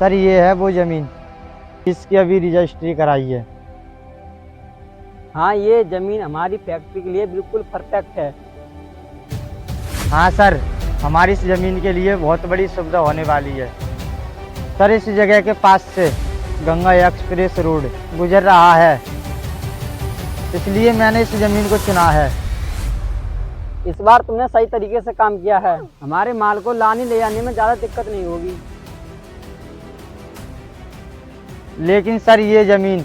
Sir ये है वो ज़मीन, इसकी अभी रजिस्ट्री कराई है। हाँ, ये ज़मीन हमारी फैक्ट्री के लिए बिल्कुल परफेक्ट है। हाँ सर, हमारी इस ज़मीन के लिए बहुत बड़ी सुविधा होने वाली है। सर इस जगह के पास से गंगा एक्सप्रेस रोड गुजर रहा है, इसलिए मैंने इस ज़मीन को चुना है। इस बार तुमने सही तरीके से काम किया है, हमारे माल को लाने ले जाने में ज़्यादा दिक्कत नहीं होगी। लेकिन सर ये ज़मीन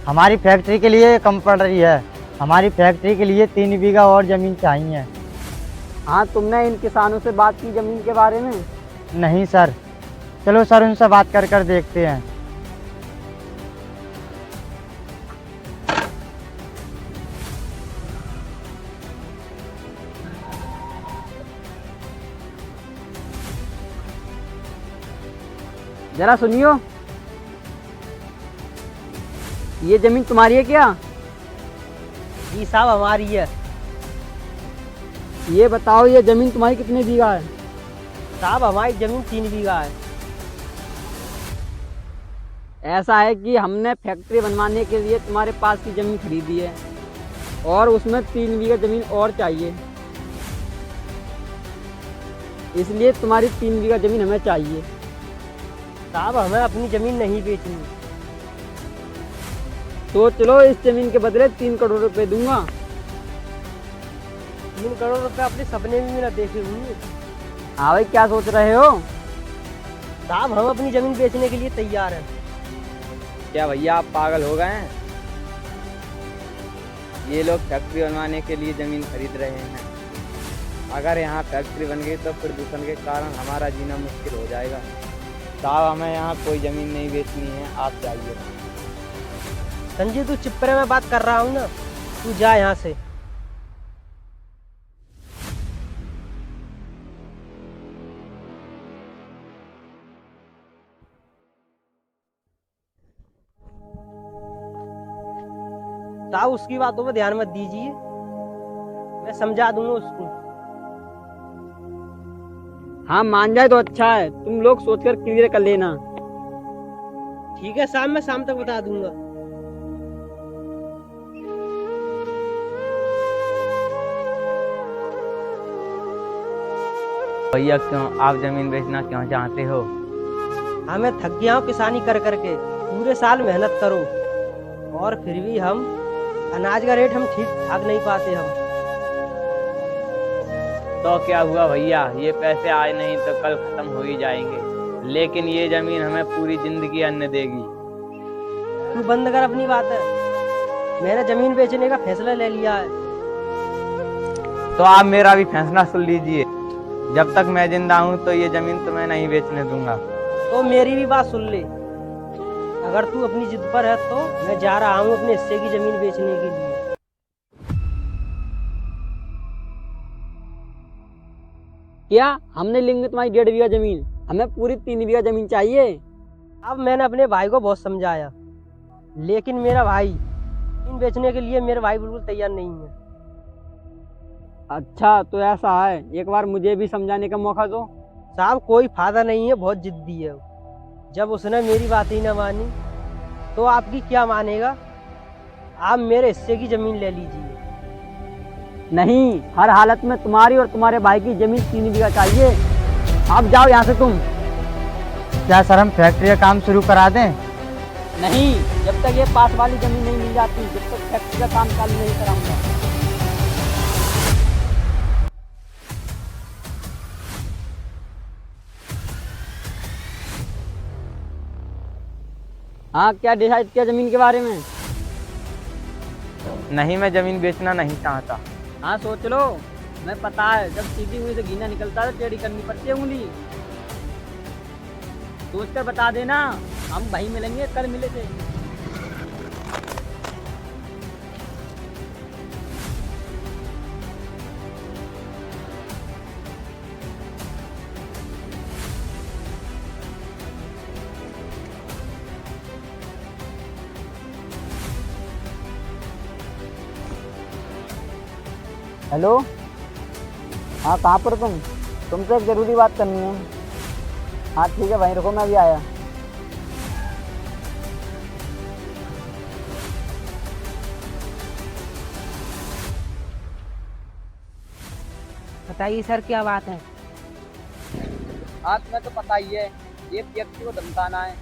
हमारी फैक्ट्री के लिए कम पड़ रही है। हमारी फैक्ट्री के लिए 3 बीघा और ज़मीन चाहिए। हाँ, तुमने इन किसानों से बात की ज़मीन के बारे में? नहीं सर, चलो सर उनसे बात कर देखते हैं। जरा सुनियो, ये ज़मीन तुम्हारी है क्या? जी साहब, हमारी है। ये बताओ, ये ज़मीन तुम्हारी कितने बीघा है? साहब हमारी ज़मीन 3 बीघा है। ऐसा है कि हमने फैक्ट्री बनवाने के लिए तुम्हारे पास की ज़मीन खरीदी है और उसमें 3 बीघा ज़मीन और चाहिए, इसलिए तुम्हारी 3 बीघा ज़मीन हमें चाहिए। साहब हमें अपनी ज़मीन नहीं बेचनी। तो चलो, इस ज़मीन के बदले 3 करोड़ रुपए दूंगा। 3 करोड़ रुपए अपने सपने में भी ना देखे हुए। हाँ भाई, क्या सोच रहे हो? साहब हम अपनी ज़मीन बेचने के लिए तैयार हैं। क्या भैया आप पागल हो गए हैं? ये लोग फैक्ट्री बनवाने के लिए ज़मीन खरीद रहे हैं। अगर यहाँ फैक्ट्री बन गई तो प्रदूषण के कारण हमारा जीना मुश्किल हो जाएगा। साहब हमें यहाँ कोई ज़मीन नहीं बेचनी है, आप जाइए। संजय तू चिप्परे में बात कर रहा हूँ ना, तू जा यहाँ से। साहब उसकी बातों पर ध्यान मत दीजिए, मैं समझा दूंगा उसको। हाँ, मान जाए तो अच्छा है, तुम लोग सोचकर क्लियर कर लेना। ठीक है साहब, मैं शाम तक बता दूंगा। भैया क्यों आप ज़मीन बेचना क्यों चाहते हो? हाँ, मैं थक गया हूँ किसानी कर करके। पूरे साल मेहनत करो और फिर भी हम अनाज का रेट हम ठीक ठाक नहीं पाते हम। तो क्या हुआ भैया, ये पैसे आज नहीं तो कल खत्म हो ही जाएंगे, लेकिन ये ज़मीन हमें पूरी जिंदगी अन्न देगी। तू बंद कर अपनी बात है, मैंने जमीन बेचने का फैसला ले लिया है। तो आप मेरा भी फैसला सुन लीजिए, जब तक मैं जिंदा हूँ तो ये ज़मीन तुम्हें नहीं बेचने दूंगा। तो मेरी भी बात सुन ले, अगर तू अपनी जिद पर है तो मैं जा रहा हूँ अपने हिस्से की जमीन बेचने के लिए। क्या हमने लेंगे तुम्हारी 1.5 बीघा ज़मीन? हमें पूरी 3 बीघा ज़मीन चाहिए। अब मैंने अपने भाई को बहुत समझाया, लेकिन मेरा भाई जमीन बेचने के लिए मेरा भाई बिल्कुल तैयार नहीं है। अच्छा, तो ऐसा है, एक बार मुझे भी समझाने का मौका दो। साहब कोई फायदा नहीं है, बहुत जिद्दी है। जब उसने मेरी बात ही ना मानी तो आपकी क्या मानेगा। आप मेरे हिस्से की जमीन ले लीजिए। नहीं, हर हालत में तुम्हारी और तुम्हारे भाई की ज़मीन 3 बीघा चाहिए। अब जाओ यहाँ से तुम। क्या सर हम फैक्ट्री का काम शुरू करा दें? नहीं, जब तक ये पास वाली ज़मीन नहीं मिल जाती, जब तक फैक्ट्री का काम चालू नहीं कराऊंगा। हाँ, क्या डिसाइड किया ज़मीन के बारे में? नहीं, मैं ज़मीन बेचना नहीं चाहता। हाँ, सोच लो। मैं पता है, जब सीधी हुई से घीना निकलता है तो टेढ़ी करनी पड़ती है उंगली। सोच कर बता देना, हम भाई मिलेंगे, कल मिले थे। हेलो, हाँ कहाँ पर तुमसे एक ज़रूरी बात करनी है। हाँ ठीक है भाई, रुको मैं अभी आया। बताइए सर क्या बात है। हाँ तुम्हें तो पता ही है, एक व्यक्ति को धमकाना है।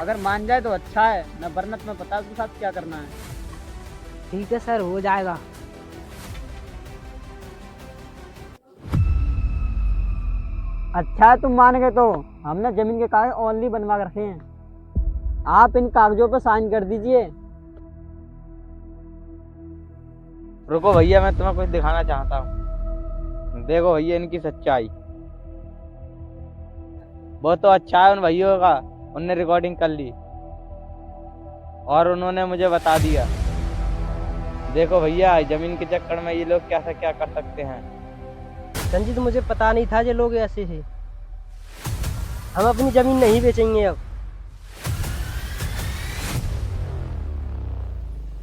अगर मान जाए तो अच्छा है, न वरना तुम्हें पता है उसके साथ क्या करना है। ठीक है सर, हो जाएगा। अच्छा है तुम मान गए तो। हमने जमीन के कागज ऑनली बनवा के रखे हैं, आप इन कागजों पर साइन कर दीजिए। रुको भैया, मैं तुम्हें कुछ दिखाना चाहता हूँ। देखो भैया इनकी सच्चाई। वो तो अच्छा है उन भैयों का, उनने रिकॉर्डिंग कर ली और उन्होंने मुझे बता दिया। देखो भैया, जमीन के चक्कर में ये लोग क्या से क्या कर सकते हैं। संजीत, मुझे पता नहीं था ये लोग ऐसे हैं। हम अपनी जमीन नहीं बेचेंगे अब।